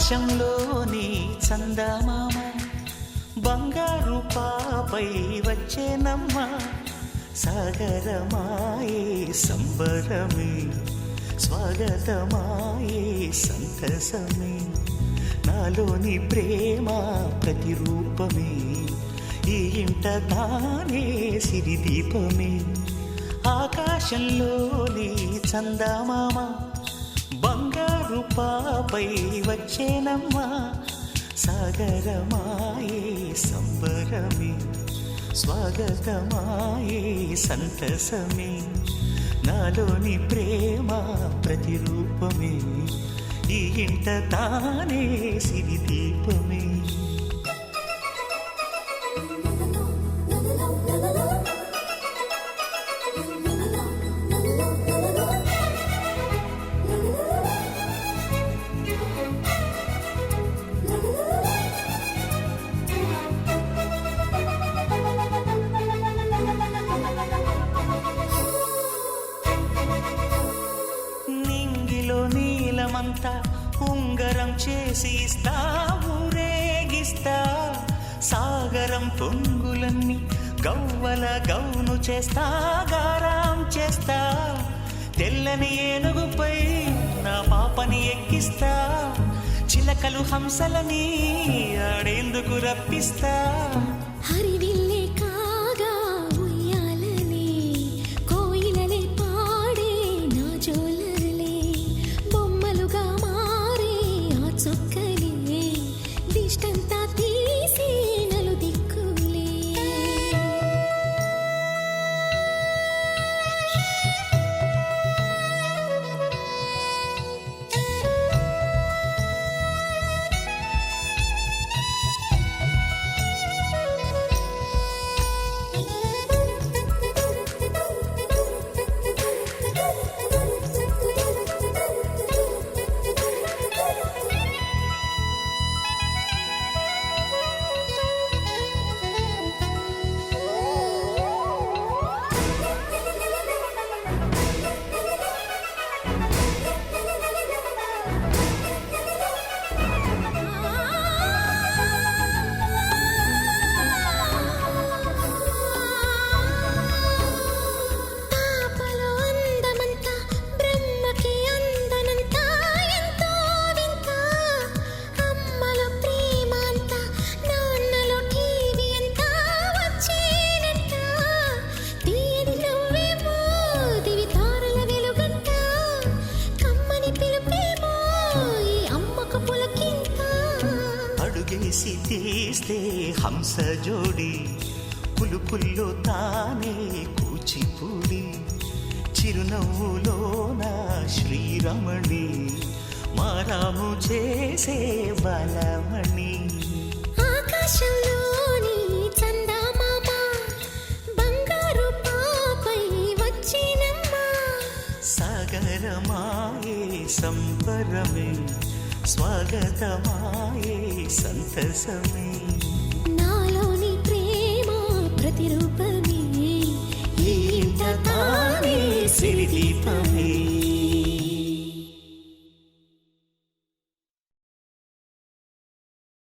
ఆకాశంలోని చందమామ బంగారు పాపై వచ్చేనమ్మ సాగరమాయే సంబరమే స్వాగతమాయే సంతసమే నాలోని ప్రేమ ప్రతిరూపమే ఈ ఇంట తానే సిరిదీపమే ఆకాశంలోని చందమామ బంగారు పాపై వచ్చేనమ్మ సాగరమాయే సంబరమే స్వాగతమాయే సంతసమే నాలోని ప్రేమ ప్రతిరూపమే ఈ ఇంట తానే సిరిదీపమే నీలమంతా ఉంగరం చేసి ఇస్తా ఊరేగిస్తా సాగరం పొంగులన్నీ గవ్వల గౌను చేస్తా గారాం చేస్తా తెల్లని ఏనుగుపై నా పాపని ఎక్కిస్తా చిలకలు హంసలని ఆడేందుకు రప్పిస్తా హరివిల్లే కాగా ఉయ్యాలనే కోయిలలే పాడే నా జోలలే బొమ్మలుగా మారే ఆ చొక్కలే దిష్టంతా తీసి నలు దిక్కులే అడుగేసి తీస్తే హంస జోడి పులుపుల్లో తానే కూచిపూడి చిరునవ్వులోన శ్రీరమణి మారాము చేసే బలమణి ఆకాశంలోని చందమామ బంగారు పాపై వచ్చినమ్మ సాగరమాయే సంబరమే స్వాగతమాయే సంతసమే